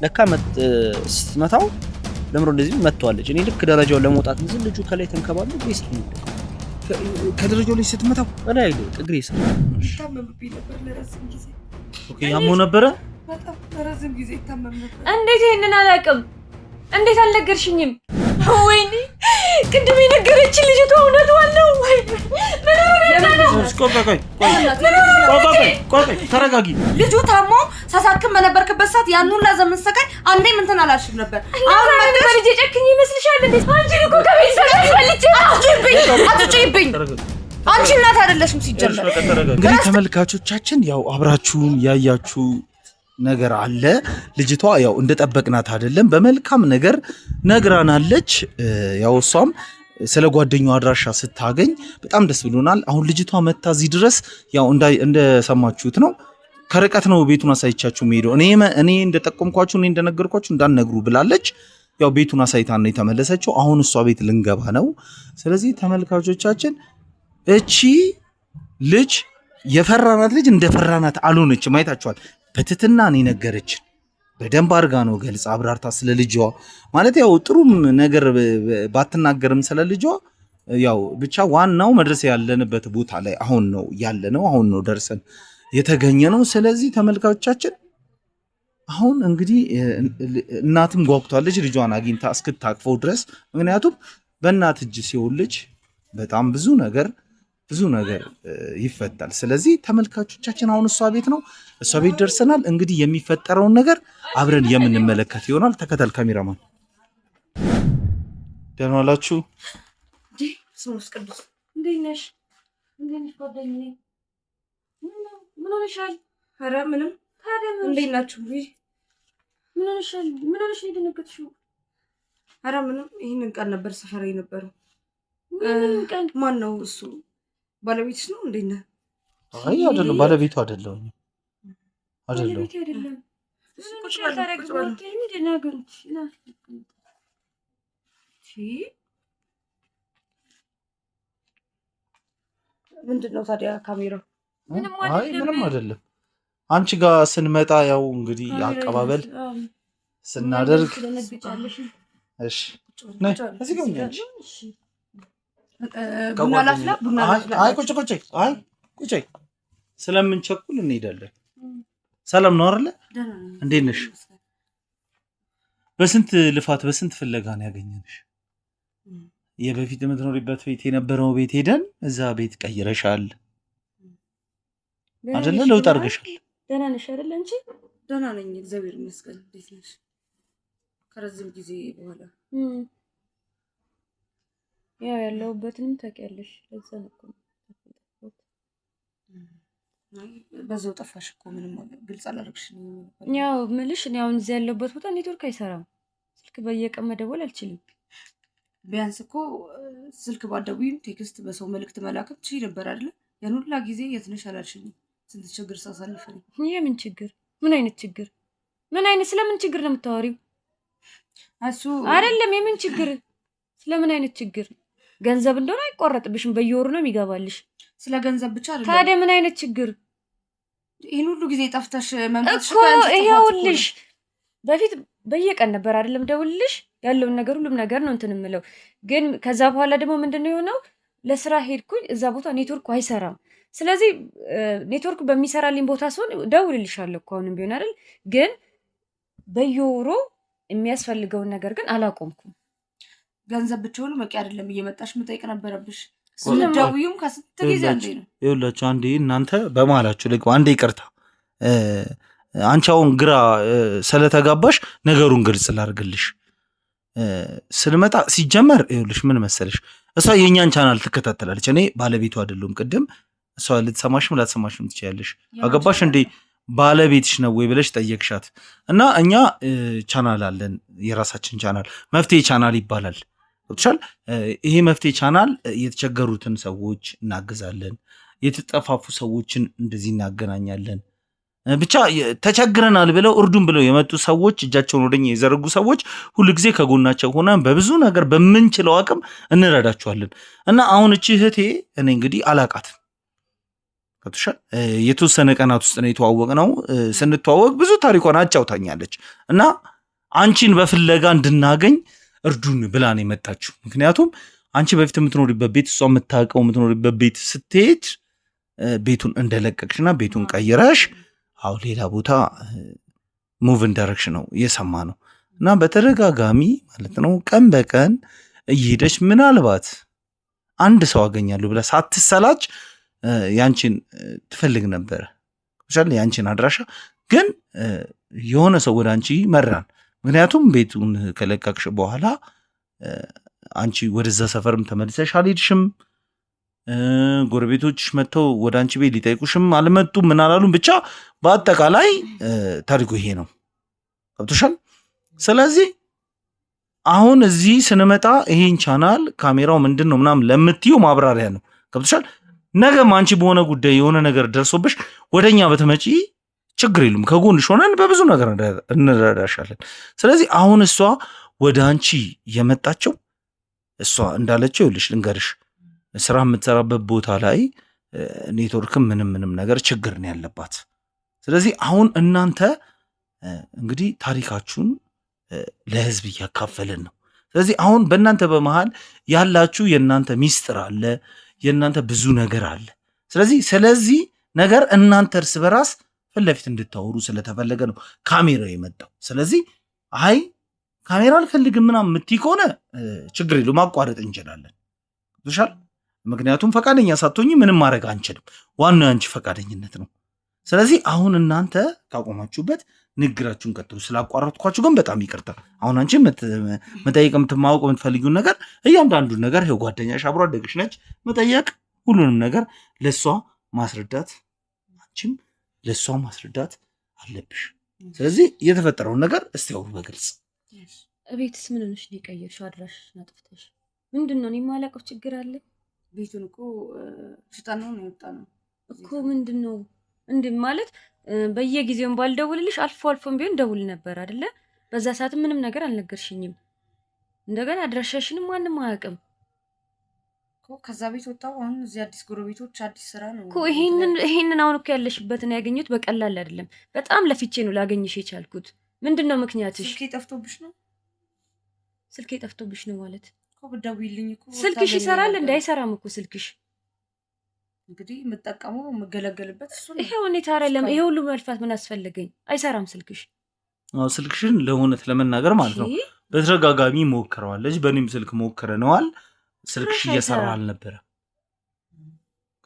ለካ ስትመታው ለምሮ እንደዚህ መጥቷለች። እኔ ልክ ደረጃውን ለመውጣት እንዝል ልጁ ከላይ ተንከባሉ ቤስ ነው ከደረጃው ላይ ስትመታው በላይ እግሬ ስለ ታመምብኝ ነበር ለረጅም ጊዜ። ኦኬ ያሞ ነበረ በጣም ለረጅም ጊዜ ታመም ነበር። እንዴት ይሄንን አላውቅም? እንዴት አልነገርሽኝም? ወይኔ ቅድም የነገረችኝ ልጅቷ እውነቷን ነው ወይ? ቆይ ተረጋጊ። ልጁ ታሞ ሳሳክም በነበርክበት ሰዓት ያን ሁላ ዘመን ሰካይ አንዴ ምን ተናላሽም ነበር። አሁን በልጅ ጨክኝ ይመስልሻል እንዴ? አንቺ እኮ ከቤት ሰራሽ ወልጭ አትጭይብኝ። አንቺ እናት አይደለሽም ሲጀመር። እንግዲህ ተመልካቾቻችን ያው አብራችሁን ያያችሁ ነገር አለ። ልጅቷ ያው እንደጠበቅናት አይደለም፣ በመልካም ነገር ነግራናለች። ያው እሷም ስለ ጓደኛዋ አድራሻ ስታገኝ በጣም ደስ ብሎናል። አሁን ልጅቷ መታ እዚህ ድረስ ያው እንደሰማችሁት ነው። ከርቀት ነው ቤቱን አሳይቻችሁ ሄደው እኔ እንደጠቆምኳችሁ እኔ እንደነገርኳችሁ እንዳትነግሩ ብላለች። ያው ቤቱን አሳይታን ነው የተመለሰችው። አሁን እሷ ቤት ልንገባ ነው። ስለዚህ ተመልካቾቻችን እቺ ልጅ የፈራናት ልጅ እንደፈራናት አልሆነች። ማየታችኋል። በትትና ነው ነገረችን። በደንብ አርጋ ነው ገልጻ አብራርታ ስለ ልጇ ማለት ያው ጥሩም ነገር ባትናገርም ስለ ልጇ ያው ብቻ ዋናው መድረስ ያለንበት ቦታ ላይ አሁን ነው ያለነው። አሁን ነው ደርሰን የተገኘ ነው። ስለዚህ ተመልካቾቻችን አሁን እንግዲህ እናትም ጓጉታለች ልጇን አግኝታ እስክታቅፈው ድረስ። ምክንያቱም በእናት እጅ ሲሆን ልጅ በጣም ብዙ ነገር ይፈታል። ስለዚህ ተመልካቾቻችን አሁን እሷ ቤት ነው፣ እሷ ቤት ደርሰናል። እንግዲህ የሚፈጠረውን ነገር አብረን የምንመለከት ይሆናል። ተከተል ካሜራማን። ደህና ዋላችሁ? ስሙስ ቅዱስ እንዴት ነሽ? ጓደኛዬ ምን ሆነሻል? ኧረ ምንም። እንዴት ናችሁ? ምን ሆነሻል? ምን ሆነሽ ነው የደነገጥሽው? ኧረ ምንም። ይሄንን ቀን ነበር ሰፈሬ ነበረው። ምን ቀን? ማን ነው እሱ? ባለቤትሽ ነው? እንዴት ነህ? አይ አይደለም፣ ባለቤቱ አይደለም። ባለቤቱ አይደለም። ቁጭ ታረጋግጥ ነው እንደናገሩት ና ምንድነው ታዲያ ካሜራው? ምንም አይደለም። አንቺ ጋር ስንመጣ ያው እንግዲህ አቀባበል ስናደርግ እሺ ነይ እዚህ ጋር ነኝ። ቡና ላፍላ። አይ ቁጭ ስለምንቸኩል እንሄዳለን። ሰላም ነው አይደለ? እንዴት ነሽ? በስንት ልፋት በስንት ፍለጋ ነው ያገኘንሽ። የበፊት የምትኖሪበት ቤት የነበረው ቤት ሄደን እዛ ቤት ቀይረሻል አይደለ? ለውጥ አድርገሻል። ደህና ነሽ አይደለ? አንቺ? ደህና ነኝ እግዚአብሔር ይመስገን። እንዴት ነሽ? ከረጅም ጊዜ በኋላ ያው ያለሁበትንም ታውቂያለሽ። ለዛ ነው እኮ በዛው ጠፋሽ እኮ ምንም ግልጽ አላደረግሽም። ያው ምልሽ እኔ አሁን እዚህ ያለሁበት ቦታ ኔትወርክ አይሰራም። ስልክ በየቀን መደወል አልችልም። ቢያንስ እኮ ስልክ ባደውይም ቴክስት በሰው መልእክት መላክም ትችይ ነበር አይደለ? ያን ሁላ ጊዜ የት ነሽ አላልሽኝም? ስንት ችግር ሳሳልፈኝ። የምን ችግር? ምን አይነት ችግር? ስለምን ችግር ነው የምታወሪው? እሱ አይደለም የምን ችግር? ስለምን አይነት ችግር? ገንዘብ እንደሆነ አይቆረጥብሽም፣ በየወሩ ነው የሚገባልሽ። ስለ ገንዘብ ብቻ አይደለም። ታዲያ ምን አይነት ችግር? ይሄን ሁሉ ጊዜ ጠፍተሽ መምጣትሽ እኮ ይኸውልሽ፣ በፊት በየቀን ነበር አይደለም ደውልልሽ ያለውን ነገር ሁሉም ነገር ነው እንትን የምለው። ግን ከዛ በኋላ ደግሞ ምንድነው የሆነው? ለስራ ሄድኩኝ፣ እዛ ቦታ ኔትወርኩ አይሰራም። ስለዚህ ኔትወርኩ በሚሰራልኝ ቦታ ሲሆን ደውልልሻለሁ እኮ አሁንም ቢሆን አይደል? ግን በየወሩ የሚያስፈልገውን ነገር ግን አላቆምኩም። ገንዘብ ብቻ ሁሉ በቂ አይደለም፣ እየመጣሽ መጠየቅ ነበረብሽ። ስለደውዩም ከስንት ጊዜ አንዴ ነው። ይኸውላችሁ አንዴ እናንተ በመሀላችሁ ልግባ። አንዴ ይቅርታ። አንቺ አሁን ግራ ስለተጋባሽ ነገሩን ግልጽ ላድርግልሽ። ስንመጣ ሲጀመር ይኸውልሽ ምን መሰለሽ፣ እሷ የኛን ቻናል ትከታተላለች። እኔ ባለቤቱ አይደለሁም። ቅድም እሷ ልትሰማሽም ላትሰማሽም ትችያለሽ። አገባሽ እንዴ ባለቤትሽ ነው ወይ ብለሽ ጠየቅሻት። እና እኛ ቻናል አለን፣ የራሳችን ቻናል መፍትሄ ቻናል ይባላል። ገብቶሻል? ይሄ መፍትሄ ቻናል የተቸገሩትን ሰዎች እናግዛለን፣ የተጠፋፉ ሰዎችን እንደዚህ እናገናኛለን። ብቻ ተቸግረናል ብለው እርዱን ብለው የመጡ ሰዎች እጃቸውን ወደኛ የዘረጉ ሰዎች ሁሉ ጊዜ ከጎናቸው ሆነን በብዙ ነገር በምንችለው አቅም እንረዳቸዋለን። እና አሁን እቺ እህቴ እኔ እንግዲህ አላቃትም። ገብቶሻል? የተወሰነ ቀናት ውስጥ ነው የተዋወቅነው። ስንተዋወቅ ብዙ ታሪኳን አጫውታኛለች እና አንቺን በፍለጋ እንድናገኝ እርዱን ብላ ነው የመጣችው። ምክንያቱም አንቺ በፊት የምትኖሪበት ቤት እሷ የምታውቀው የምትኖሪበት ቤት ስትሄድ ቤቱን እንደለቀቅሽና ቤቱን ቀይረሽ አው ሌላ ቦታ ሙቭ እንዳረግሽ ነው የሰማ ነው። እና በተደጋጋሚ ማለት ነው ቀን በቀን እየሄደች ምናልባት አንድ ሰው አገኛለሁ ብላ ሳትሰላች ያንቺን ትፈልግ ነበር ያንቺን አድራሻ። ግን የሆነ ሰው ወደ አንቺ መራን። ምክንያቱም ቤቱን ከለቀቅሽ በኋላ አንቺ ወደዛ ሰፈርም ተመልሰሽ አልሄድሽም። ጎረቤቶችሽ መጥተው ወደ አንቺ ቤት ሊጠይቁሽም አልመጡም፣ ምን አላሉም። ብቻ በአጠቃላይ ታሪኩ ይሄ ነው። ገብቶሻል? ስለዚህ አሁን እዚህ ስንመጣ ይሄን ቻናል ካሜራው ምንድን ነው ምናምን ለምትዩ ማብራሪያ ነው። ገብቶሻል? ነገም አንቺ በሆነ ጉዳይ የሆነ ነገር ደርሶብሽ ወደኛ በተመጪ ችግር የለም፣ ከጎንሽ ሆነን በብዙ ነገር እንረዳሻለን። ስለዚህ አሁን እሷ ወደ አንቺ የመጣቸው እሷ እንዳለችው ይልሽ ልንገርሽ፣ ስራ የምትሰራበት ቦታ ላይ ኔትወርክም ምንም ነገር ችግር ነው ያለባት። ስለዚህ አሁን እናንተ እንግዲህ ታሪካችሁን ለህዝብ እያካፈልን ነው። ስለዚህ አሁን በእናንተ በመሃል ያላችሁ የእናንተ ሚስጥር አለ፣ የእናንተ ብዙ ነገር አለ። ስለዚህ ነገር እናንተ እርስ በራስ ፊት ለፊት እንድታወሩ ስለተፈለገ ነው ካሜራው የመጣው። ስለዚህ አይ ካሜራ አልፈልግም ምናምን የምትይ ከሆነ ችግር የለውም ማቋረጥ እንችላለን። ብቻል ምክንያቱም ፈቃደኛ ሳትሆኚ ምንም ማድረግ አንችልም። ዋናው ያንቺ ፈቃደኝነት ነው። ስለዚህ አሁን እናንተ ካቆማችሁበት ንግራችሁን ቀጥሉ። ስላቋረጥኳችሁ ግን በጣም ይቅርታ። አሁን አንቺ መጠየቅ የምትማወቅ የምትፈልጊውን ነገር እያንዳንዱን ነገር ይኸው ጓደኛሽ አብሮ አደግሽ ነች፣ መጠየቅ ሁሉንም ነገር ለሷ ማስረዳት አንቺም ለሷ ማስረዳት አለብሽ። ስለዚህ የተፈጠረውን ነገር እስቲ አውሩ በግልጽ። ቤትስ ምን ሆነሽ ነው የቀየርሽው? አድራሽሽን አጥፍተሽ ምንድነው? እኔ የማላውቀው ችግር አለ? ቤቱን እኮ ሽጣን ነው የወጣነው እኮ። ምንድነው እንዴ ማለት በየጊዜውም ባልደውልልሽ አልፎ አልፎም ቢሆን ደውል ነበር አይደለ? በዛ ሰዓት ምንም ነገር አልነገርሽኝም። እንደገና አድራሻሽንም ማንም አያውቅም እኮ። ከዛ ቤት ወጣው። አሁን እዚህ አዲስ ጎረቤቶች፣ አዲስ ስራ ነው እኮ። ይሄንን አሁን እኮ ያለሽበትን ያገኙት በቀላል አይደለም። በጣም ለፍቼ ነው ላገኝሽ የቻልኩት። ምንድነው ምክንያትሽ? ስልኬ ጠፍቶብሽ ነው? ስልኬ ጠፍቶብሽ ነው ማለት እኮ ብትደውይልኝ እኮ። ስልክሽ ይሰራል እንዴ? አይሰራም እኮ ስልክሽ። እንግዲህ የምጠቀመው የምገለገልበት እሱ ነው። ይሄው እኔ ታረለም ይሄ ሁሉ መልፋት ምን አስፈልገኝ? አይሰራም ስልክሽ። ስልክሽን ለእውነት ለመናገር ማለት ነው በተደጋጋሚ ሞክረዋለች። በእኔም ስልክ ሞክረነዋል። ስልክሽ እየሰራ አልነበረ።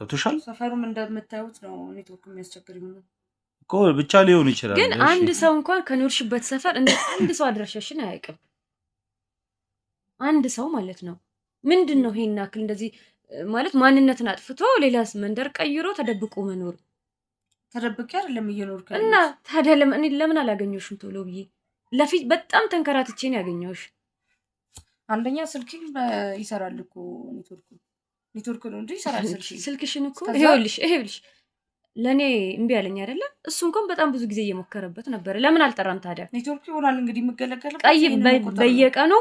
ገብቶሻል? ሰፈሩም እንደምታዩት ነው። ኔትወርክ የሚያስቸግር ይሆናል እኮ ብቻ ሊሆን ይችላል። ግን አንድ ሰው እንኳን ከኖርሽበት ሰፈር እንደ አንድ ሰው አድራሻሽን አያውቅም። አንድ ሰው ማለት ነው። ምንድን ነው ይሄን አክል እንደዚህ ማለት ማንነትን አጥፍቶ ሌላስ መንደር ቀይሮ ተደብቆ መኖር? ተደብቄ አይደለም እየኖርኩ እና ታዲያ ለምን አላገኘሁሽም ቶሎ ብዬ? ለፊት በጣም ተንከራትቼ ነው ያገኘሁሽ። አንደኛ ስልክም ይሰራል እኮ ኔትወርክ ነው እንጂ ይሰራል ስልክሽን እኮ ይኸውልሽ ለኔ እምቢ አለኝ አይደለ? እሱ እንኳን በጣም ብዙ ጊዜ እየሞከረበት ነበር። ለምን አልጠራም ታዲያ? ኔትወርክ ይሆናል እንግዲህ የምገለገልበት ቀይ በየቀኑ።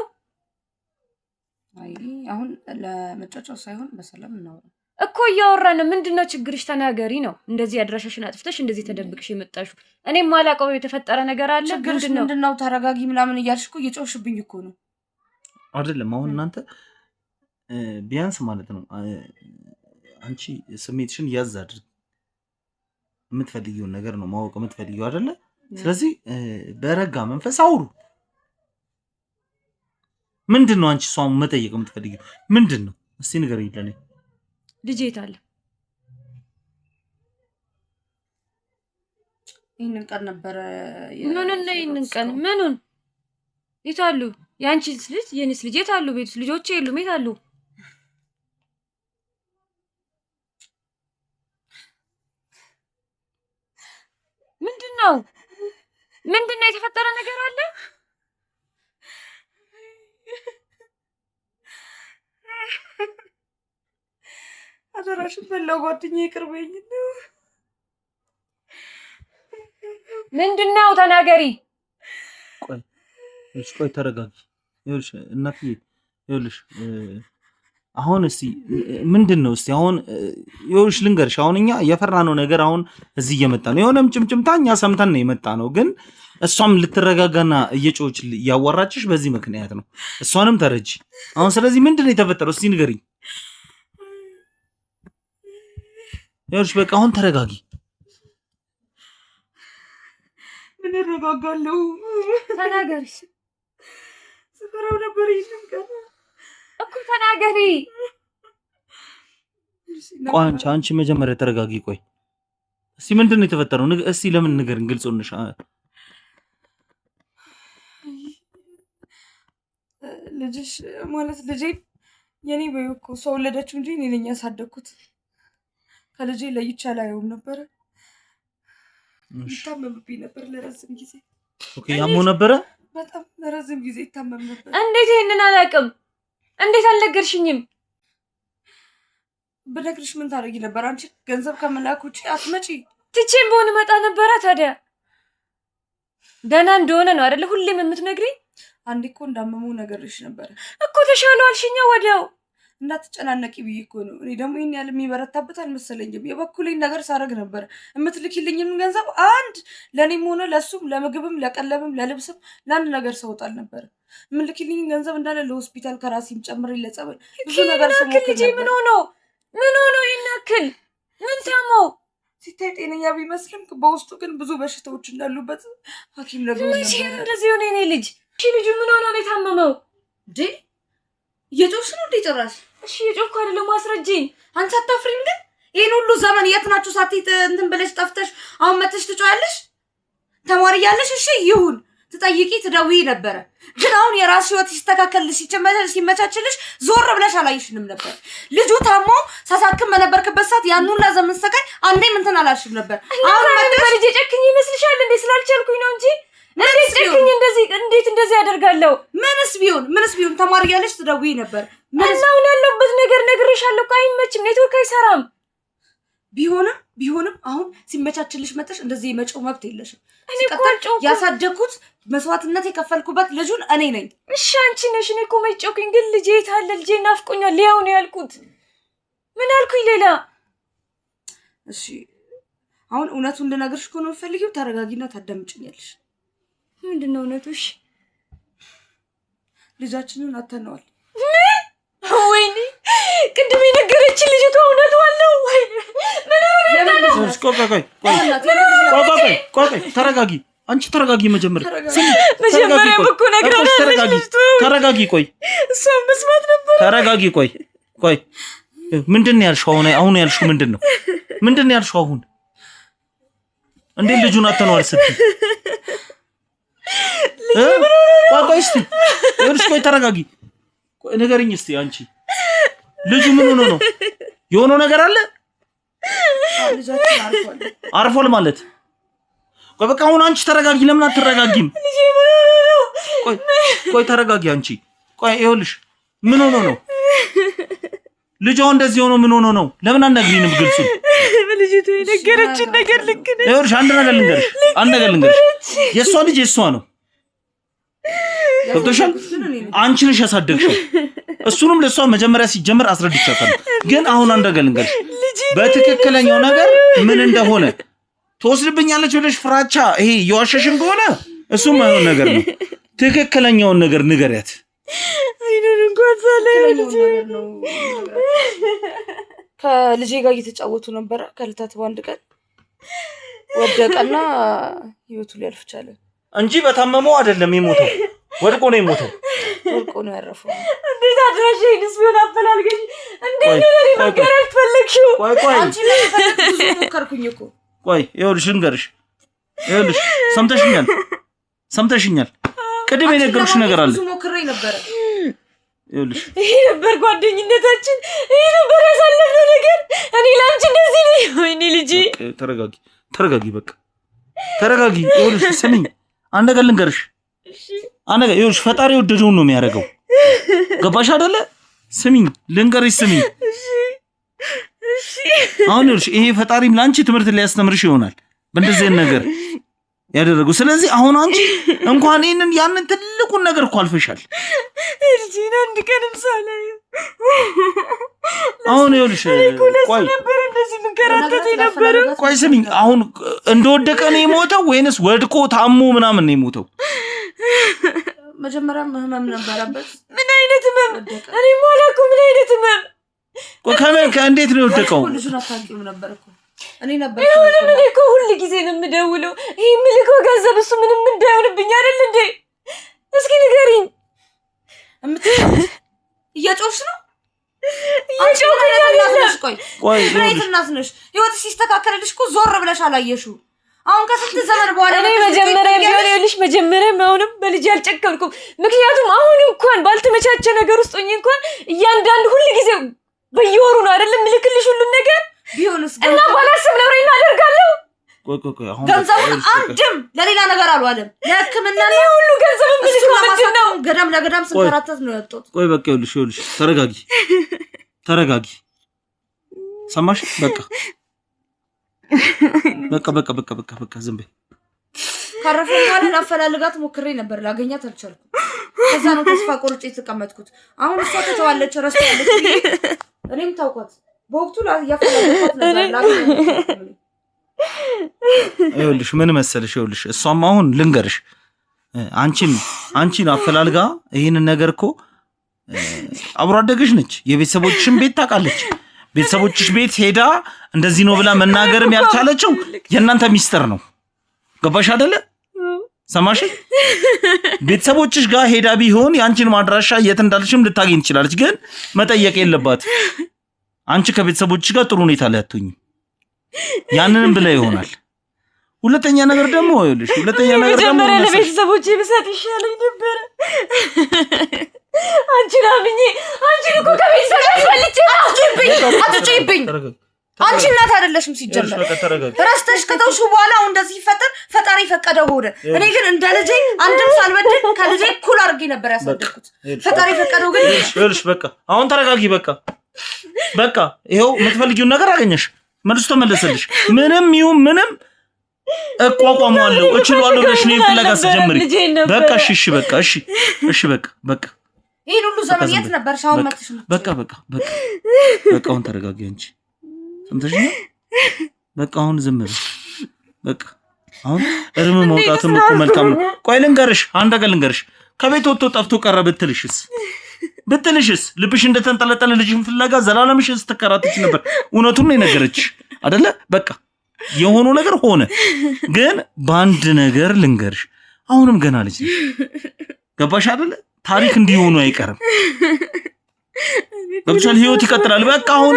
አይ አሁን ለመጫጫው ሳይሆን በሰላም እናወራ እኮ። እያወራን ምንድነው ችግርሽ? ተናገሪ ነው። እንደዚህ አድራሻሽን አጥፍተሽ እንደዚህ ተደብቅሽ የመጣሽው እኔም ማላውቀው የተፈጠረ ነገር አለ። ምንድነው? ተረጋጊ ምናምን እያልሽ እኮ እየጮሽብኝ እኮ ነው። አይደለም አሁን እናንተ ቢያንስ ማለት ነው አንቺ ስሜትሽን ያዝ አድርግ። የምትፈልጊውን ነገር ነው ማወቅ የምትፈልጊው አይደለ? ስለዚህ በረጋ መንፈስ አውሩ። ምንድን ነው አንቺ እሷን መጠየቅ የምትፈልጊው ምንድን ነው? እስቲ ንገረኝ ለኔ። ልጄ የት አለ? ይህንን ቀን ነበረ። ይህንን ቀን ምኑን? የት አሉ? የአንቺስ ልጅ የኔስ ልጅ የት አሉ? ቤት ውስጥ ልጆቼ የሉም? የት አሉ? ምንድነው የተፈጠረ ነገር አለ? አደራሽን በላው ጓደኛዬ ይቅርበኝ ነው። ምንድነው? ተናገሪ። ቆይ ተረጋጊ። ይኸውልሽ እናትዬ፣ ይኸውልሽ አሁን እስቲ ምንድነው እስቲ አሁን ይኸውልሽ ልንገርሽ አሁን እኛ የፈራነው ነገር አሁን እዚህ እየመጣ ነው የሆነም ጭምጭምታኛ ሰምተን ነው የመጣ ነው ግን እሷም ልትረጋጋና እየጮች ያዋራችሽ በዚህ ምክንያት ነው እሷንም ተረጂ አሁን ስለዚህ ምንድነው የተፈጠረው እስቲ ንገሪኝ ይኸውልሽ በቃ አሁን ተረጋጊ ምን ረጋጋለሁ ተናገሪ ስፈራው ነበር ይልቀና እኮ ተናገሪ ቆይ አንቺ መጀመሪያ ተረጋጊ ቆይ እስቲ ምንድነው የተፈጠረው እስቲ ለምን ንገሪኝ ግልጽ ሆነሽ ልጅሽ ማለት ልጄ የኔ በይኮ ሰው ወለደችው እንጂ እኔ ነኝ ያሳደግኩት ከልጄ ለይቻ ላይውም ነበር ይታመምብኝ ነበር ለረጅም ጊዜ ኦኬ ያሞ ነበር በጣም ለረጅም ጊዜ ይታመም ነበር እንዴት ይሄንን አላውቅም እንዴት አልነገርሽኝም በነግርሽ ምን ታረጊ ነበር አንቺ ገንዘብ ከመላክ ውጪ አትመጪ ትቼም በሆነ መጣ ነበር ታዲያ ደህና እንደሆነ ነው አይደል ሁሌም የምትነግሪኝ አንዴ እኮ እንዳመመው ነገርሽ ነበር እኮ ተሻለው አልሽኛ ወዲያው እንዳትጨናነቂ ብዬ እኮ ነው እኔ ደግሞ ይሄን ያለ የሚበረታበት አልመሰለኝም የበኩሌን ነገር ሳረግ ነበር እምትልኪልኝም ገንዘብ አንድ ለኔም ሆነ ለሱም ለምግብም ለቀለብም ለልብስም ለአንድ ነገር ሰውጣል ነበር እምልኪልኝ ገንዘብ እንዳለ ለሆስፒታል ከራሲም ጨምሬ ለጸበል ብዙ ነገር ሰሞከለ ምን ሆኖ ይናክል ምን ታመው ሲታይ ጤነኛ ቢመስልም በውስጡ ግን ብዙ በሽታዎች እንዳሉበት ሐኪም ነግሮኝ ነበር እንደዚህ ሆነ እኔ ልጅ እሺ ልጁ ምን ሆኖ ነው የታመመው ዲ የጆስ ነው ዲጨራሽ እሺ የጆክ አይደለም ማስረጂኝ አንቺ አታፍሪም ግን ይሄን ሁሉ ዘመን የት ናችሁ ሳትይት እንትን ብለሽ ጠፍተሽ አሁን መተሽ ትጫያለሽ ተማሪ ያለሽ እሺ ይሁን ትጠይቂ ትደውይ ነበር ግን አሁን የራስሽ ህይወት ሲስተካከልሽ ሲመቻችልሽ ዞር ብለሽ አላይሽንም ነበር ልጁ ታሞ ሳሳክም በነበርክበት ሰዓት ያን ሁሉ ዘመን ሰካይ አንዴ ምንትን አላልሽም ነበር አሁን መተሽ ልጅ ጨክኝ ይመስልሻል እንዴ ስላልቻልኩኝ ነው እንጂ እንዴት እንደዚህ ያደርጋለሁ ምንስ ቢሆን ተማሪ ያለሽ ትደውይ ነበር ምንው ያለበት ነገር ነግሬሻለሁ አይመችም ኔትወርክ አይሰራም ቢሆንም አሁን ሲመቻችልሽ መጥተሽ እንደዚህ የመጨው መብት የለሽም እኔ ቆልጮ ያሳደኩት መስዋዕትነት የከፈልኩበት ልጁን እኔ ነኝ እሺ አንቺ ነሽ እኔ እኮ መጨውኩኝ ግን ልጄ ታለ ልጄ ናፍቆኛል ያው ነው ያልኩት ምን አልኩኝ ሌላ እሺ አሁን እውነቱን እንድነግርሽ እኮ ነው የምፈልጊው ተረጋጊና ታዳምጪኛለሽ ምንድነው እውነቱሽ ልጃችንን አተነዋል ወይኔ ቅድም የነገረች ልጅቷ እውነቷን ነው ወይ ቆይ ተረጋጊ አንቺ ተረጋጊ መጀመሪያ እኮ ነግራለች ተረጋጊ ቆይ እሷም መስማት ነበር ተረጋጊ ቆይ ምንድነው ያልሽው አሁን ያልሽው ምንድነው ያልሽው አሁን እንዴ ልጁን አተነዋል ስትይ ቆይ እስቲ ቆይ ተረጋጊ ንገሪኝ እስቲ አንቺ ልጁ ምን ሆኖ ነው የሆነው ነገር አለ ልጃችን አርፏል ማለት ቆይ በቃ አሁን አንቺ ተረጋጊ ለምን አትረጋጊም ቆይ ተረጋጊ አንቺ ቆይ ይኸውልሽ ምን ሆኖ ነው ልጁ እንደዚህ ሆኖ ምን ሆኖ ነው ለምን አናግሪንም ግልጹ ልጅቱ የነገረችን ነገር ልክ ነው ይኸውልሽ አንድ ነገር ልንገርሽ የሷ ልጅ የሷ ነው ዶክተር አንቺ ነሽ ያሳደግሽው እሱንም ለሷ መጀመሪያ ሲጀመር አስረድቻታለሁ ግን አሁን አንድ ነገር ልንገርሽ በትክክለኛው ነገር ምን እንደሆነ ተወስድብኛለች ብለሽ ፍራቻ ይሄ የዋሸሽን ከሆነ እሱ ማይሆን ነገር ነው ትክክለኛውን ነገር ንገሪያት አይደል እንኳን ሳላየው ከልጄ ጋር እየተጫወቱ ነበር ከልታት ባንድ ቀን ወደቀና ህይወቱ ሊያልፍ ቻለ እንጂ በታመመው አይደለም የሞተው ወድቆ ነው የሞተው ወድቆ ነው ያረፈው እንዴት አድራሽኝስ ቢሆን አፈላልገሽ እንዴት ነው ነገርሽ ፈለግሽው ቆይ አንቺ ለፈለግ ብዙ ሞከርኩኝ እኮ ቆይ ይኸውልሽ ልንገርሽ ይኸውልሽ ሰምተሽኛል ቅድም የነገርኩሽ ነገር አለ ብዙ ሞክሬ ነበር ይኸውልሽ ይሄ ነበር ጓደኝነታችን ይሄ ነበር ያሳለፍነው ነገር እኔ ላንቺ እንደዚህ ነኝ ወይኔ ልጄ ተረጋጊ በቃ ተረጋጊ ይኸውልሽ ስሚኝ አንድ ነገር ልንገርሽ አንድ ነገር ይኸውልሽ ፈጣሪ ወደደውን ነው የሚያደርገው ገባሽ አይደለ ስሚኝ ልንገርሽ ስሚኝ እሺ አሁን ይኸውልሽ ይሄ ፈጣሪም ላንቺ ትምህርት ሊያስተምርሽ ይሆናል በእንደዚህ ነገር ያደረጉ ስለዚህ አሁን አንቺ እንኳን ያንን ትልቁን ነገር እኮ አልፈሻል ልጄን አንድ ቀንም ሳላየው አሁን ይኸውልሽ ቆይ ነበር እንደዚህ ምንከራተት ነበር ቆይ ስሚኝ አሁን እንደወደቀ ነው የሞተው ወይንስ ወድቆ ታሞ ምናምን ነው የሞተው መጀመሪያ ህመም ነበረበት ምን አይነት ህመም እኔ ማላውቅ ምን አይነት ህመም ከእንዴት ነው የወደቀው ልጁን አታውቂውም ነበር እኮ እኔ ነበር እኔ እኮ ሁሉ ጊዜ ነው የምደውለው ይሄ ምልከው ገንዘብ እሱ ምንም እንዳይሆንብኝ አይደል እንዴ እስኪ ንገሪኝ እየጮሽ ነው ቆይ ምን እናት ነሽ ህይወት ሲስተካከለልሽ እኮ ዞር ብለሽ አላየሽው አሁን ከስንት ዘመን በኋላ እኔ መጀመሪያ ቢሆንልሽ መጀመሪያ አሁንም በልጅ አልጨከልኩም ምክንያቱም አሁን እንኳን ባልተመቻቸ ነገር ውስጥ ሆኜ እንኳን እያንዳንዱ ሁሉ ጊዜ በየወሩ ነው አይደለም ምልክልሽ ሁሉ ነገር ቢሆንስ እና ባላስብ ነው እናደርጋለሁ ቆይ አሁን ገንዘቡን አንድም ለሌላ ነገር አልዋለም ለህክምና ነው ሁሉ ገንዘብ ምልክልሽ ነው ገዳም ለገዳም ስንከራተት ነው ያጣሁት ቆይ በቃ ይኸውልሽ ተረጋጊ ሰማሽ በቃ ዝም በይ ካረፈ በኋላ ላፈላልጋት ሞክሬ ነበር ላገኛት አልቻልኩም ከዛ ነው ተስፋ ቆርጬ የተቀመጥኩት አሁን እሷ ተተዋለች ረስታለች እኔም ታውቋት በወቅቱ ያፈላልጋት ነበር ላገኛት ይኸውልሽ ምን መሰለሽ ይኸውልሽ እሷም አሁን ልንገርሽ አንቺን አፈላልጋ ይሄንን ነገር እኮ አብሮ አደገሽ ነች የቤተሰቦችሽን ቤት ታውቃለች ቤተሰቦችሽ ቤት ሄዳ እንደዚህ ነው ብላ መናገርም ያልቻለችው የእናንተ ሚስጥር ነው ገባሽ አይደለ ሰማሽ ቤተሰቦችሽ ጋር ሄዳ ቢሆን ያንቺን ማድራሻ የት እንዳልሽም ልታገኝ ትችላለች ግን መጠየቅ የለባት አንቺ ከቤተሰቦችሽ ጋር ጥሩ ሁኔታ ላይ አትሁኝ ያንንም ብለ ይሆናል ሁለተኛ ነገር ደግሞ ይኸውልሽ መጀመሪያ ለቤተሰቦቼ ብሰጥ ይሻለኝ ነበር አንቺን አምኜ አንቺን እኮ ከቤተሰቦች ፈልጬ አትጩይብኝ አንቺ እናት አይደለሽም ሲጀመር ረስተሽ ከተውሽ በኋላ አሁን እንደዚህ ይፈጠር ፈጣሪ ፈቀደው ሆነ እኔ ግን እንደ ልጄ አንድም ሳልበድል ከልጄ ኩል አድርጌ ነበር ያሳደግኩት ፈጣሪ ፈቀደው ግን ይኸውልሽ በቃ አሁን ተረጋጊ በቃ ይኸው የምትፈልጊውን ነገር አገኘሽ መልሶ ተመለሰልሽ ምንም ይሁን ምንም እቋቋማለሁ እችላለሁ ብለሽ ነው ፍላጋስ ጀምሪ በቃ እሺ በቃ ይሄን ሁሉ ዘመን የት ነበር ሻው መጥሽ በቃ አሁን ተረጋጊ አንቺ ሰምተሽኝ በቃ አሁን ዝም በል በቃ አሁን እርም መውጣትም እኮ መልካም ነው ቆይ ልንገርሽ አንድ ነገር ልንገርሽ ከቤት ወጥቶ ጠፍቶ ቀረ ብትልሽስ ልብሽ እንደተንጠለጠለ ልጅን ፍላጋ ዘላለምሽ ስትከራተች ነበር እውነቱን ነው የነገረችሽ አይደለ በቃ የሆነ ነገር ሆነ ግን ባንድ ነገር ልንገርሽ አሁንም ገና ልጅ ነሽ ገባሽ አይደለ ታሪክ እንዲሆኑ አይቀርም ገብቶሻል ህይወት ይቀጥላል በቃ አሁን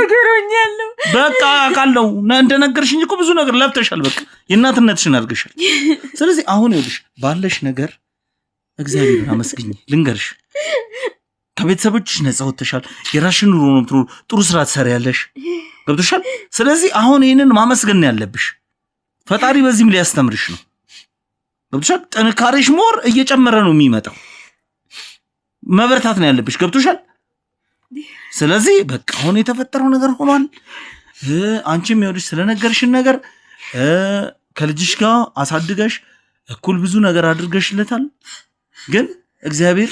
በቃ አቃለው እንደነገርሽኝ እኮ ብዙ ነገር ለፍተሻል በቃ የእናትነትሽን አድርገሻል ስለዚህ አሁን ይኸውልሽ ባለሽ ነገር እግዚአብሔርን አመስግኝ ልንገርሽ ከቤተሰቦችሽ ነፃ ወጥተሻል የራስሽን ኑሮ ነው ጥሩ ስራ ትሰሪያለሽ ገብቶሻል ስለዚህ አሁን ይሄንን ማመስገን ያለብሽ ፈጣሪ በዚህም ሊያስተምርሽ ነው ገብቶሻል ጥንካሬሽ ሞር እየጨመረ ነው የሚመጣው መበርታት ነው ያለብሽ ገብቶሻል ስለዚህ በቃ አሁን የተፈጠረው ነገር ሆኗል አንቺም ይኸውልሽ ስለነገርሽን ነገር ከልጅሽ ጋር አሳድገሽ እኩል ብዙ ነገር አድርገሽለታል ግን እግዚአብሔር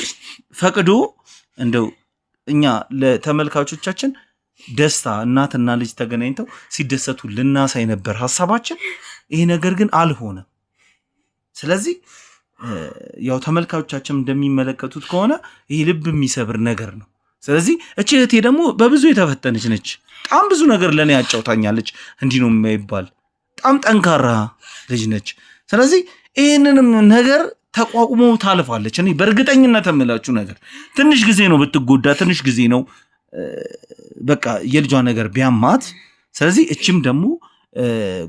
ፈቅዶ እንደው እኛ ለተመልካቾቻችን ደስታ እናትና ልጅ ተገናኝተው ሲደሰቱ ልናሳይ ነበር ሐሳባችን ይሄ ነገር ግን አልሆነም ስለዚህ ያው ተመልካቾቻችን እንደሚመለከቱት ከሆነ ይሄ ልብ የሚሰብር ነገር ነው ስለዚህ እቺ እህቴ ደግሞ በብዙ የተፈተነች ነች በጣም ብዙ ነገር ለኔ ያጫውታኛለች እንዲህ ነው የማይባል በጣም ጠንካራ ልጅ ነች ስለዚህ ይሄንንም ነገር ተቋቁሞ ታልፋለች እኔ በእርግጠኝነት እምላችሁ ነገር ትንሽ ጊዜ ነው ብትጎዳ ትንሽ ጊዜ ነው በቃ የልጇ ነገር ቢያማት ስለዚህ እቺም ደግሞ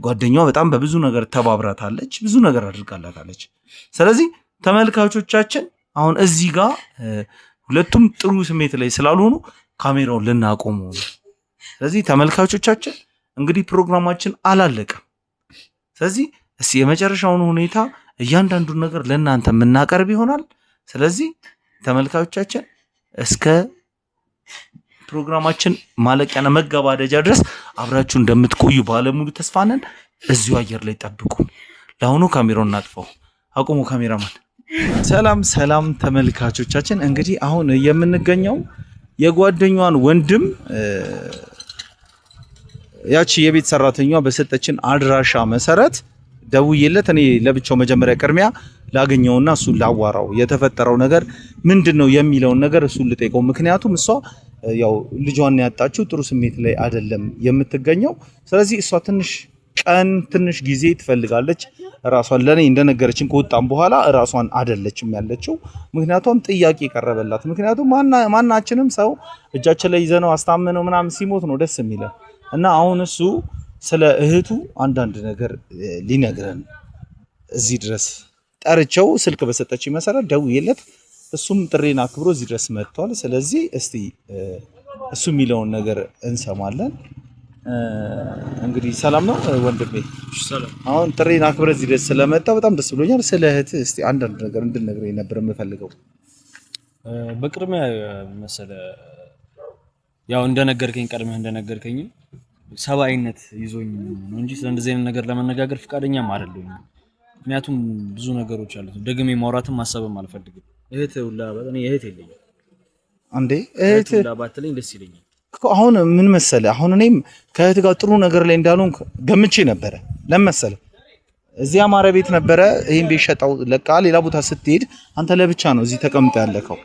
ጓደኛዋ በጣም በብዙ ነገር ተባብራታለች ብዙ ነገር አድርጋላታለች ስለዚህ ተመልካቾቻችን አሁን እዚህ ጋር ሁለቱም ጥሩ ስሜት ላይ ስላልሆኑ ካሜራውን ልናቆሙ ስለዚህ ተመልካቾቻችን እንግዲህ ፕሮግራማችን አላለቀም ስለዚህ እስኪ የመጨረሻውን ሁኔታ እያንዳንዱን ነገር ለእናንተ የምናቀርብ ይሆናል ስለዚህ ተመልካቾቻችን እስከ ፕሮግራማችን ማለቂያና መገባደጃ ድረስ አብራችሁ እንደምትቆዩ ባለሙሉ ተስፋ ነን እዚሁ አየር ላይ ጠብቁ ለአሁኑ ካሜራውን እናጥፋው አቁሙ ካሜራማን ሰላም ተመልካቾቻችን እንግዲህ አሁን የምንገኘው የጓደኛዋን ወንድም ያቺ የቤት ሰራተኛዋ በሰጠችን አድራሻ መሰረት ደውዬለት እኔ ለብቻው መጀመሪያ ቅድሚያ ላገኘውና እሱን ላዋራው የተፈጠረው ነገር ምንድነው የሚለውን ነገር እሱን ልጠይቀው። ምክንያቱም እሷ ያው ልጇን ያጣችው ጥሩ ስሜት ላይ አይደለም የምትገኘው። ስለዚህ እሷ ትንሽ ጊዜ ትፈልጋለች። ራሷን ለኔ እንደነገረችን ከወጣም በኋላ ራሷን አይደለችም ያለችው። ምክንያቱም ጥያቄ ቀረበላት። ምክንያቱም ማናችንም ሰው እጃችን ላይ ይዘነው አስታመነው ምናምን ሲሞት ነው ደስ የሚለው እና አሁን እሱ ስለ እህቱ አንዳንድ ነገር ሊነግረን እዚህ ድረስ ጠርቸው ስልክ በሰጠችኝ መሰረት ደውዬለት እሱም ጥሬን አክብሮ እዚህ ድረስ መጥቷል። ስለዚህ እስቲ እሱ የሚለውን ነገር እንሰማለን። እንግዲህ ሰላም ነው ወንድሜ? ሰላም። አሁን ጥሬን አክብረ እዚህ ድረስ ስለመጣ በጣም ደስ ብሎኛል። ስለ እህት እስቲ አንዳንድ ነገር እንድነግረኝ ነበር የምፈልገው። በቅድሚያ መሰለ ያው እንደነገርከኝ ሰብአዊነት ይዞኝ ነው እንጂ ስለዚህ አይነት ነገር ለመነጋገር ፍቃደኛም አይደለሁም። ምክንያቱም ብዙ ነገሮች አሉት ደግሜ ማውራትም ማሰብም አልፈልግም። እህት ሁላ እኔ እህት የለኝም። አንዴ እህት ሁላ ባትለኝ ደስ ይለኛል። አሁን ምን መሰለ አሁን እኔም ከእህት ጋር ጥሩ ነገር ላይ እንዳልሆን ገምቼ ነበረ። ለምሳሌ እዚህ አማረ ቤት ነበረ ይሄን ቤት ሸጣው ለቃ ሌላ ቦታ ስትሄድ አንተ ለብቻ ነው እዚህ ተቀምጠ ያለከው።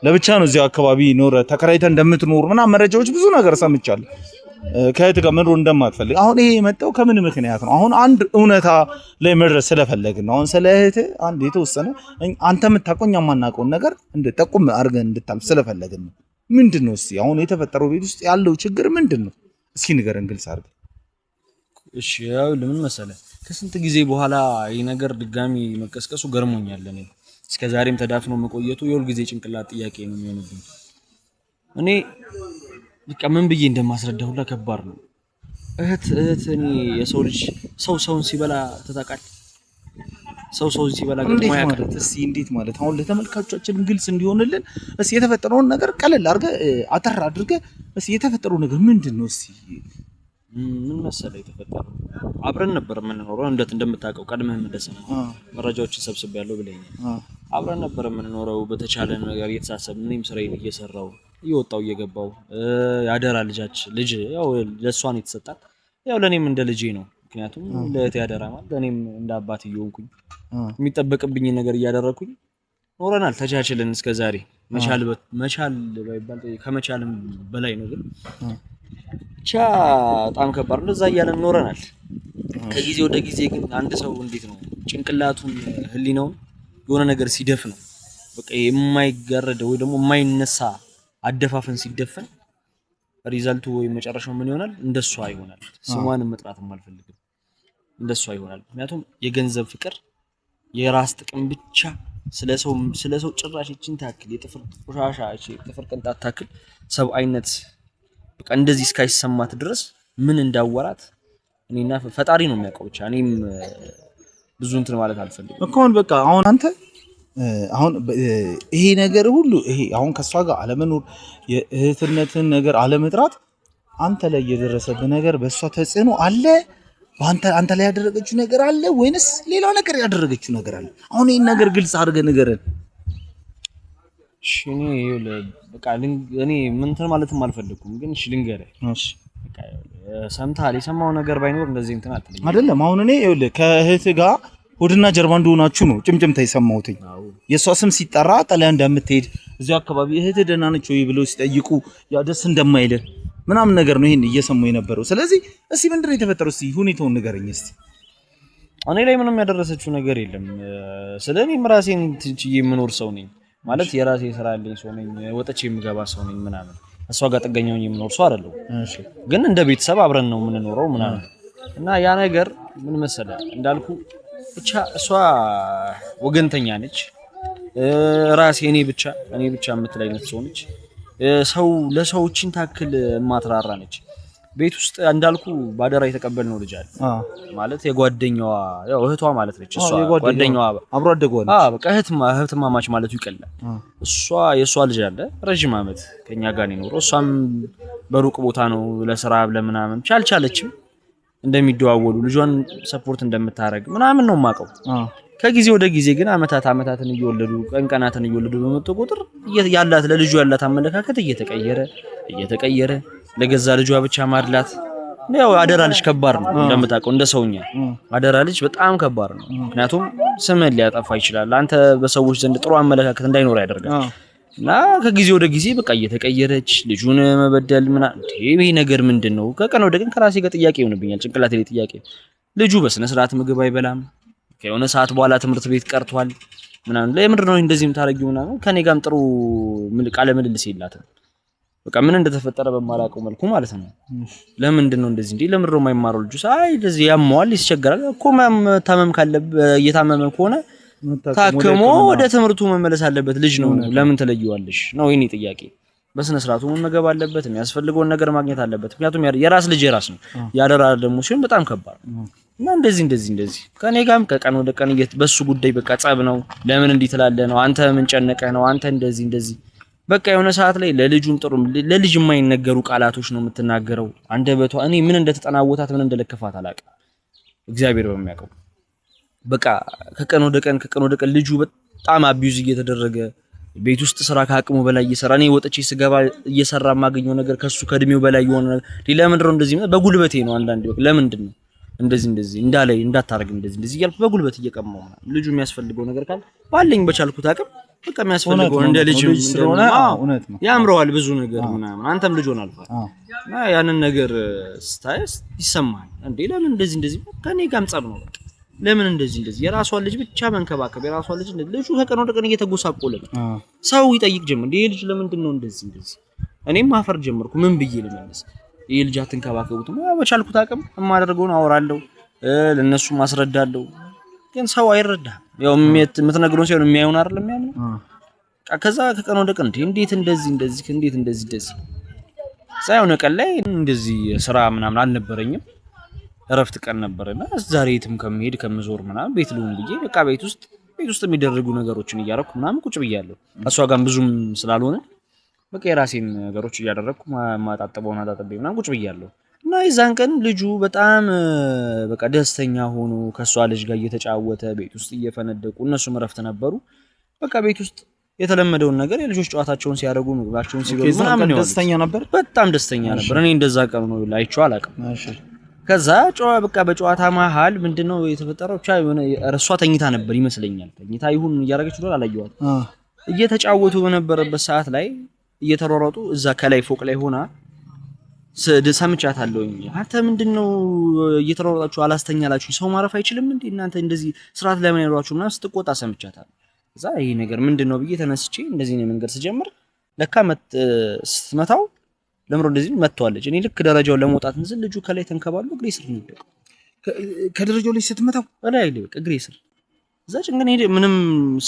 ለብቻ ነው እዚህ አካባቢ ኖረ ተከራይተ እንደምትኖር ምናምን መረጃዎች ብዙ ነገር ሰምቻለሁ። ከእህት ጋር መኖር እንደማትፈልግ አሁን ይሄ የመጣው ከምን ምክንያት ነው? አሁን አንድ እውነታ ላይ መድረስ ስለፈለግን ነው። አሁን ስለ እህት አንድ የተወሰነ አንተ የምታውቀው እኛ የማናውቀውን ነገር ጠቁም አድርገን እንድታልፍ ስለፈለግን ነው። ምንድነው እስቲ አሁን የተፈጠረው ቤት ውስጥ ያለው ችግር ምንድነው? እስኪ ንገረን ግልጽ አድርገን። እሺ ያው ለምን መሰለህ ከስንት ጊዜ በኋላ ይሄ ነገር ድጋሚ መቀስቀሱ ገርሞኛል። እኔ እስከዛሬም ተዳፍኖ መቆየቱ የሁል ጊዜ ጭንቅላት ጥያቄ ነው የሚሆንብኝ። እኔ በቃ ምን ብዬ እንደማስረዳው ሁላ ከባድ ነው። እህት እኔ የሰው ልጅ ሰውን ሲበላ ተታቃል። ሰው ሲበላ ገጥሞ ያውቃል። እስቲ እንዴት ማለት አሁን ለተመልካቾቻችን ግልጽ እንዲሆንልን እስቲ የተፈጠረውን ነገር ቀለል አድርገህ አጠር አድርገህ እስቲ የተፈጠረው ነገር ምንድነው? እስቲ ምን መሰለህ የተፈጠረው አብረን ነበር የምንኖረው እንደምታውቀው ቀድመህ እንደሰማህ መረጃዎችን ሰብስቤያለሁ ብለኸኛል። አብረን ነበር የምንኖረው በተቻለ ነገር እየተሳሰብን እኔም ስራዬን እየሰራው እየወጣው እየገባው ያደራ ልጅ ያው ለሷን የተሰጣት ያው ለኔም እንደ ልጄ ነው። ምክንያቱም ለእህቴ ያደራ ማለት ለኔም እንደ አባት እየሆንኩኝ የሚጠበቅብኝ ነገር እያደረኩኝ ኖረናል። ተቻችለን እስከዛሬ መቻል ባይባል ከመቻልም በላይ ነው። ግን ብቻ በጣም ከባድ እንደዛ እያለን ኖረናል። ከጊዜ ወደ ጊዜ ግን አንድ ሰው እንዴት ነው ጭንቅላቱን ህሊናውን የሆነ ነገር ሲደፍ ነው በቃ የማይጋረደው ወይ ደግሞ የማይነሳ አደፋፈን ሲደፈን ሪዛልቱ ወይ መጨረሻው ምን ይሆናል? እንደሷ ይሆናል። ስሟንም መጥራትም አልፈልግም። እንደሷ ይሆናል። ምክንያቱም የገንዘብ ፍቅር የራስ ጥቅም ብቻ ስለሰው ጭራሽ እቺን ታክል የጥፍር ቆሻሻ የጥፍር ቅንጣት ታክል ሰብአዊነት በቃ እንደዚህ እስካይሰማት ድረስ ምን እንዳወራት እኔና ፈጣሪ ነው የሚያውቀው። ብቻ እኔም ብዙ እንትን ማለት አልፈልግም እኮ በቃ አሁን አንተ አሁን ይሄ ነገር ሁሉ ይሄ አሁን ከሷ ጋር አለመኖር የእህትነትን ነገር አለመጥራት አንተ ላይ የደረሰብህ ነገር በሷ ተጽዕኖ አለ? አንተ ላይ ያደረገችው ነገር አለ ወይንስ ሌላ ነገር ያደረገችው ነገር አለ? አሁን ይሄን ነገር ግልጽ አድርገህ ንገረን። እሺ በቃ እኔ ምን እንትን ማለትም አልፈልኩም፣ ግን እሺ ልንገርህ። እሺ በቃ ሰምተሃል። የሰማው ነገር ባይኖር እንደዚህ እንትን አትልኝ አይደለም። አሁን እኔ ከእህት ጋር ሆድና ጀርባ እንደሆናችሁ ነው ጭምጭምታ የሰማሁትኝ። የሷ ስም ሲጠራ ጠላ እንደምትሄድ እዚሁ አካባቢ እህት ደህና ነች ወይ ብለው ሲጠይቁ ያ ደስ እንደማይልህ ምናምን ነገር ነው ይሄን እየሰማሁ የነበረው። ስለዚህ እስቲ ምንድነው የተፈጠረው? እስቲ ሁኔታውን ንገረኝ እስቲ። እኔ ላይ ምንም ያደረሰችው ነገር የለም። ስለኔም ራሴን ትንጭዬ የምኖር ሰው ነኝ ማለት የራሴ ስራ ያለኝ ሰው ነኝ። ወጥቼ የምገባ ሰው ነኝ ምናምን። እሷ ጋር ጥገኛው የምኖር ሰው አይደለም። እሺ ግን እንደ ቤተሰብ አብረን ነው የምንኖረው ምናምን እና ያ ነገር ምን መሰለህ እንዳልኩ ብቻ እሷ ወገንተኛ ነች። ራሴ እኔ ብቻ የምትል አይነት ሰው ነች። ሰው ለሰዎችን ታክል ማትራራ ነች። ቤት ውስጥ እንዳልኩ ባደራ የተቀበልነው ልጅ አለ ማለት የጓደኛዋ ያው እህቷ ማለት ነች። እሷ ጓደኛዋ አብሮ አደገው ነች። በቃ እህትማማች ማለቱ ይቀላል። የእሷ ልጅ አለ ረጅም ዓመት ከኛ ጋር ነው የኖረው። እሷም በሩቅ ቦታ ነው ለስራ ለምናምን ቻልቻለችም እንደሚደዋወሉ ልጇን ሰፖርት እንደምታረግ ምናምን ነው የማውቀው። ከጊዜ ወደ ጊዜ ግን አመታትን እየወለዱ ቀናትን እየወለዱ በመጡ ቁጥር ያላት ለልጁ ያላት አመለካከት እየተቀየረ ለገዛ ልጇ ብቻ ማድላት ነው። አደራ ልጅ ከባድ ነው እንደምታውቀው እንደ ሰውኛ አደራ ልጅ በጣም ከባድ ነው። ምክንያቱም ስምን ሊያጠፋ ይችላል። አንተ በሰዎች ዘንድ ጥሩ አመለካከት እንዳይኖር ያደርጋል። እና ከጊዜ ወደ ጊዜ በቃ እየተቀየረች ልጁን መበደል ይሄ ነገር ምንድነው? ከቀን ወደ ቀን ከራሴ ጋር ጥያቄ ይሆንብኛል። ጭንቅላቴ ላይ ጥያቄ ልጁ በስነ ስርዓት ምግብ አይበላም። ከሆነ ሰዓት በኋላ ትምህርት ቤት ቀርቷል ምናምን ለምንድን ነው እንደዚህ የምታረጊው ምናምን ከኔ ጋርም ጥሩ ቃለ ምልልስ የላትም። በቃ ምን እንደተፈጠረ በማላውቀው መልኩ ማለት ነው። ለምንድን ነው እንደዚህ እንዴ ለምንድን ነው የማይማረው ልጁ? አይ እንደዚህ ያመዋል ይስቸገራል እኮ ታመም ካለበት እየታመመ ከሆነ ታከሞ ወደ ትምህርቱ መመለስ አለበት ልጅ ነው። ለምን ትለዩዋለሽ ነው የኔ ጥያቄ። በስነ ስርዓቱ መመገብ አለበት፣ የሚያስፈልገውን ነገር ማግኘት አለበት። ምክንያቱም የራስ ልጅ የራስ ነው። ያደራ ደግሞ ሲሆን በጣም ከባድ ነው። እና እንደዚህ ከኔ ጋርም ከቀን ወደ ቀን በሱ ጉዳይ በቃ ጸብ ነው። ለምን እንዲህ ትላለህ ነው አንተ ምን ጨነቀህ ነው አንተ እንደዚህ በቃ የሆነ ሰዓት ላይ ለልጁም ጥሩ ለልጅ የማይነገሩ ቃላቶች ነው የምትናገረው። አንደበቷ እኔ ምን እንደተጠናወታት ምን እንደለከፋት አላውቅም፣ እግዚአብሔር በሚያውቀው። በቃ ከቀን ወደ ቀን ልጁ በጣም አቢዩዝ እየተደረገ ቤት ውስጥ ስራ ከአቅሙ በላይ እየሰራ እኔ ወጥቼ ስገባ እየሰራ የማገኘው ነገር ከሱ ከእድሜው በላይ የሆነ ለምንድን ነው እንደዚህ በጉልበቴ ነው አንዳንዴ በቃ ለምንድን ነው እንደዚህ እንዳታረግ እንደዚህ እያልኩ በጉልበት እየቀማው ነው። ልጁ የሚያስፈልገው ነገር ካለ ባለኝ በቻልኩት አቅም በቃ የሚያስፈልገው እንደ ልጅ ስለሆነ እውነት ነው ያምረዋል ብዙ ነገር ምናምን አንተም ልጅ ሆናልፋ እና ያንን ነገር ስታይስ ይሰማል እንዴ ለምን እንደዚህ ከኔ ጋርም ጸብ ነው በቃ ለምን እንደዚህ የራሷን ልጅ ብቻ መንከባከብ የራሷን ልጁ ከቀን ወደ ቀን እየተጎሳቆለ ሰው ይጠይቅ ጀመር እንዴ ልጅ ለምንድን ነው እንደዚህ እኔም ማፈር ጀመርኩ ምን ብዬ ልመልስ ይሄ ልጅ አትንከባከቡት በቻልኩት አቅም የማደርገውን አወራለሁ ለነሱ ማስረዳለሁ ግን ሰው አይረዳም ያው የምትነግረው ሲሆን የሚያዩን አይደለም የሚያምነው ከዛ ከቀን ወደ ቀን እንዴት እንደዚህ ሳይሆን ቀን ላይ እንደዚህ ስራ ምናምን አልነበረኝም እረፍት ቀን ነበርና ዛሬ የትም ከመሄድ ከምዞር ምናምን ቤት ልሁን ብዬ በቃ ቤት ውስጥ የሚደረጉ ነገሮችን እያደረኩ ምናምን ቁጭ ብያለሁ እሷ ጋርም ብዙም ስላልሆነ በቃ የራሴን ነገሮች እያደረኩ ማጣጥበውና አጣጥቤ ምናምን ቁጭ ብያለሁ እና የዛን ቀን ልጁ በጣም በቃ ደስተኛ ሆኖ ከሷ ልጅ ጋር እየተጫወተ ቤት ውስጥ እየፈነደቁ እነሱም እረፍት ነበሩ በቃ ቤት ውስጥ የተለመደውን ነገር የልጆች ጨዋታቸውን ሲያደርጉ ምግባቸውን ሲበሉ ምናምን ደስተኛ ነበር በጣም ደስተኛ ነበር እኔ እንደዛ ቀን ነው ላይቼው አላውቅም እሺ ከዛ በቃ በጨዋታ መሃል ምንድነው የተፈጠረው ብቻ የሆነ እርሷ ተኝታ ነበር ይመስለኛል ተኝታ ይሁን እያደረገች ነው አላየዋት እየተጫወቱ በነበረበት ሰዓት ላይ እየተሯሯጡ እዛ ከላይ ፎቅ ላይ ሆና ሰምቻታለሁኝ አንተ ምንድነው እየተሯሯጣችሁ አላስተኛላችሁ ሰው ማረፍ አይችልም እንዴ እናንተ እንደዚህ ስርዓት ለምን ያሏችሁ ምናምን ስትቆጣ ሰምቻታለሁ እዛ ይሄ ነገር ምንድነው ብዬ ተነስቼ እንደዚህ ነው መንገድ ስጀምር ለካ ስትመታው ለምሮ እንደዚህ መጥቷለች እኔ ልክ ደረጃውን ለመውጣት እንዝል ልጁ ከላይ ተንከባሉ እግሬ ስር ነው ከደረጃው ላይ ስትመታው ላይ በቃ እግሬ ስር እዛ ጭንገኔ ምንም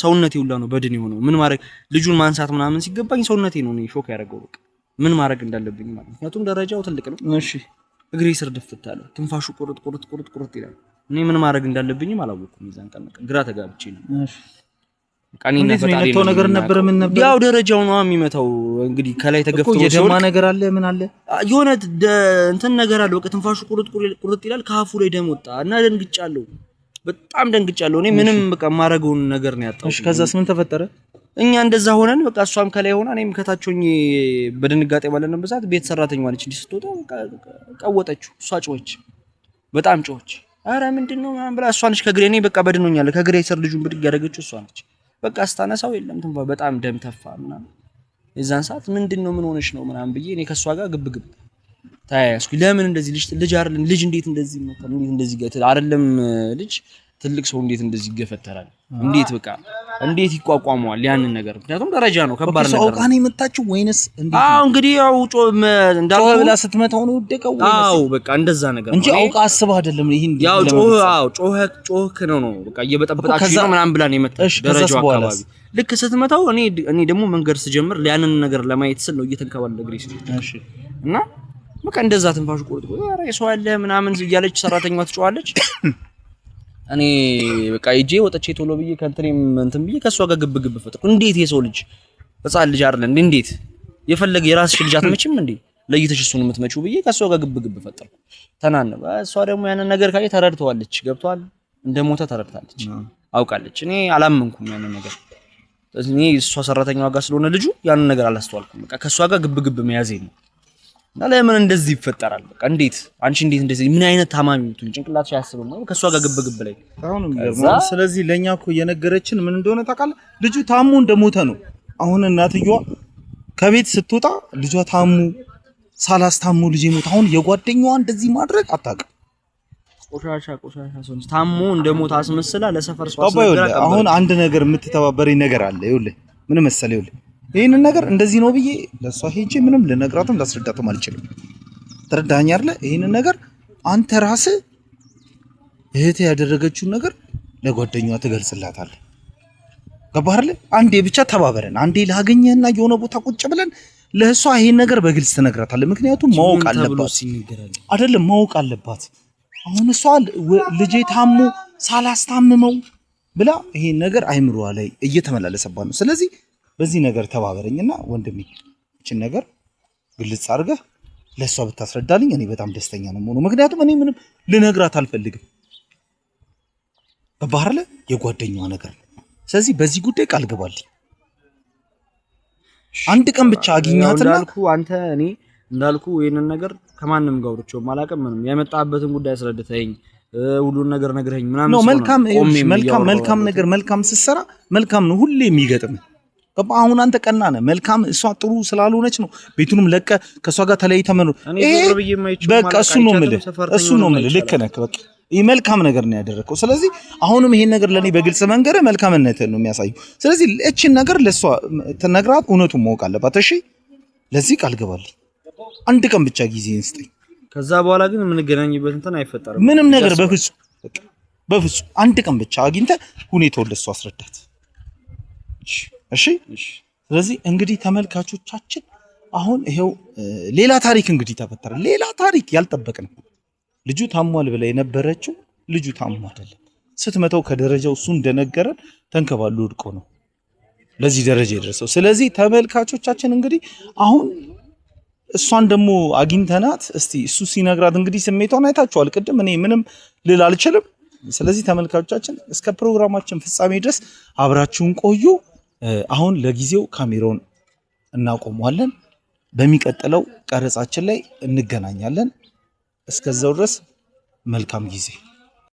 ሰውነቴ ሁላ ነው በድን የሆነው ምን ማድረግ ልጁን ማንሳት ምናምን ሲገባኝ ሰውነቴ ነው ሾክ ያደረገው በቃ ምን ማድረግ እንዳለብኝ ማለት ምክንያቱም ደረጃው ትልቅ ነው እሺ እግሬ ስር ድፍት አለ ትንፋሹ ቁርጥ ይላል እኔ ምን ማድረግ እንዳለብኝም አላወቅኩም ይዛን ቀን ግራ ተጋብቼ ነው እሺ ቃኒና ፈጣሪ ነው ነገር ነበር ምን ነበር ያው ደረጃው ነው የሚመታው እንግዲህ ከላይ ተገፍቶ የደማ ነገር አለ ምን አለ የሆነ እንትን ነገር አለ በቃ ትንፋሹ ቁርጥ ይላል ካፉ ላይ ደም ወጣ እና ደንግጫለሁ በጣም ደንግጫለሁ እኔ ምንም በቃ ማረገውን ነገር ነው ያጣው እሺ ከዛስ ምን ተፈጠረ እኛ እንደዛ ሆነን በቃ እሷም ከላይ ሆና እኔም ከታቾኝ በድንጋጤ ባለንበት ሰዓት ቤት ሰራተኛዋ ነች እንዲህ ስትወጣ ቀወጠችው እሷ ጮኸች በጣም ጮኸች አረ ምንድነው ምናምን ብላ እሷ ነች ከግሬ እኔ በቃ በድኖኛል ከግሬ ስር ልጁን ብድግ ያደረገችው እሷ ነች በቃ አስታነሳው የለም ትንፋ በጣም ደም ተፋ ምናምን የዛን ሰዓት ምንድነው ምን ሆነሽ ነው ምናምን ብዬ እኔ ከሷ ጋር ግብግብ ታያስኩ ለምን እንደዚህ ልጅ አይደለም ልጅ እንዴት እንደዚህ ነው እንዴት እንደዚህ ጋር አይደለም ልጅ ትልቅ ሰው እንዴት እንደዚህ ይገፈተራል እንዴት በቃ እንዴት ይቋቋመዋል ያንን ነገር ምክንያቱም ደረጃ ነው ከባድ ነገር ነው አውቃኔ መጣችሁ ወይንስ እንዴት እንግዲህ ያው እንዳልኩ ብላ ስትመታው ነው ወደቀው ወይንስ በቃ እንደዛ ነገር እንጂ አውቃ አስባ አይደለም ይሄን ያው ጮህ ነው በቃ እየበጠበጣችሁ ነው ምናምን ብላ ነው የመጣች ደረጃው አካባቢ ልክ ስትመታው እኔ ደግሞ መንገድ ስጀምር ያንን ነገር ለማየት ስል ነው እየተንከባለ እግሬ ሲል እሺ እና በቃ እንደዛ ትንፋሹ ቁርጥ ኧረ የሰው ያለ ምናምን እያለች ሰራተኛዋ ትጮዋለች እኔ በቃ እጄ ወጥቼ ቶሎ ብዬ ከንትኔም እንትን ብዬ ከሷ ጋር ግብግብ ፈጥኩ እንዴት የሰው ልጅ ህፃን ልጅ አይደል እንዴት የፈለገ የራስሽ ልጅ አትመችም እንዴ ለይተሽ እሱን የምትመጪው ብዬ ከሷ ጋር ግብግብ ፈጠርኩ ተናነባ እሷ ደግሞ ያንን ነገር ካየ ተረድተዋለች ገብቷል እንደሞተ ተረድታለች አውቃለች። እኔ አላመንኩም ያንን ነገር። እኔ እሷ ሰራተኛዋ ጋር ስለሆነ ልጁ ያንን ነገር አላስተዋልኩም። በቃ ከሷ ጋር ግብ መያዜ ነው። እና ለምን እንደዚህ ይፈጠራል? በቃ እንዴት አንቺ እንዴት እንደዚህ ምን አይነት ታማሚ ነው ጭንቅላትሽ አያስብም ነው ከሷ ጋር ግብ ላይ አሁንም ይገርማል። ስለዚህ ለኛ እኮ የነገረችን ምን እንደሆነ ታውቃለህ? ልጁ ታሙ እንደሞተ ነው። አሁን እናትየዋ ከቤት ስትወጣ ልጇ ታሙ ሳላስታሙ ልጅ ሞተ። አሁን የጓደኛዋ እንደዚህ ማድረግ አታውቅም። ቆሻሻ ሰው ታሙ እንደሞተ አስመስላ ለሰፈር ሰው አስነገራ። አሁን አንድ ነገር የምትተባበረኝ ነገር አለ። ይኸውልህ ምን መሰለህ፣ ይኸውልህ ይሄንን ነገር እንደዚህ ነው ብዬ ለሷ ሄጄ ምንም ልነግራትም ላስረዳትም አልችልም። ተረዳኸኝ አይደለ? ይሄንን ነገር አንተ ራስህ እህቴ ያደረገችውን ነገር ለጓደኛዋ ትገልጽላታለህ። ገባህ አይደለ? አንዴ ብቻ ተባበረን። አንዴ ላገኘህና የሆነ ቦታ ቁጭ ብለን ለሷ ይሄን ነገር በግልጽ ትነግራታለህ። ምክንያቱም ማወቅ አለባት አይደለም? ማወቅ አለባት። አሁን እሷ ልጄ ታሞ ሳላስታምመው ብላ ይሄን ነገር አይምሮዋ ላይ እየተመላለሰባት ነው። ስለዚህ በዚህ ነገር ተባበረኝና ወንድሜ እቺን ነገር ግልጽ አድርገህ ለሷ ብታስረዳልኝ እኔ በጣም ደስተኛ ነው የምሆነው። ምክንያቱም እኔ ምንም ልነግራት አልፈልግም። በባህር ላይ የጓደኛዋ ነገር ነው። ስለዚህ በዚህ ጉዳይ ቃል ገባልኝ። አንድ ቀን ብቻ አግኛትና አንተ እኔ እንዳልኩ ይሄንን ነገር ከማንም ጋር ወርቾ ማላቀም ምንም የመጣበትን ጉዳይ አስረድተኝ ሁሉን ነገር ነግረኝ ምናምን ነው። መልካም ነገር መልካም ስትሰራ መልካም ነው ሁሌ የሚገጥም። ገባ? አሁን አንተ ቀና ነህ። መልካም እሷ ጥሩ ስላልሆነች ነው ቤቱንም ለቀ ከሷ ጋር ተለያይተህ መኖር። በቃ እሱ ነው የምልህ። ልክ ነህ። በቃ ይሄ መልካም ነገር ነው ያደረከው። ስለዚህ አሁንም ይሄን ነገር ለኔ በግልጽ መንገር መልካምነትን ነው የሚያሳየው። ስለዚህ እቺን ነገር ለሷ ተነግራት እውነቱን ማወቅ አለባት። እሺ፣ ለዚህ ቃል ገባልኝ። አንድ ቀን ብቻ ጊዜ እንስጠኝ። ከዛ በኋላ ግን የምንገናኝበት እንትን አይፈጠርም ምንም ነገር በፍጹም አንድ ቀን ብቻ አግኝተህ ሁኔታውን ለሷ አስረዳት። እሺ። ስለዚህ እንግዲህ ተመልካቾቻችን አሁን ይሄው ሌላ ታሪክ እንግዲህ ተፈጠረ። ሌላ ታሪክ ያልጠበቅነው ልጁ ታሟል ብላ የነበረችው ልጁ ታሟ አይደለም። ስትመተው ከደረጃው እሱ እንደነገረን ተንከባሉ ወድቆ ነው ለዚህ ደረጃ የደረሰው። ስለዚህ ተመልካቾቻችን እንግዲህ አሁን እሷን ደግሞ አግኝተናት እስቲ እሱ ሲነግራት እንግዲህ ስሜቷን አይታችኋል ቅድም። እኔ ምንም ልል አልችልም። ስለዚህ ተመልካቾቻችን እስከ ፕሮግራማችን ፍጻሜ ድረስ አብራችሁን ቆዩ። አሁን ለጊዜው ካሜራውን እናቆመዋለን። በሚቀጥለው ቀረጻችን ላይ እንገናኛለን። እስከዛው ድረስ መልካም ጊዜ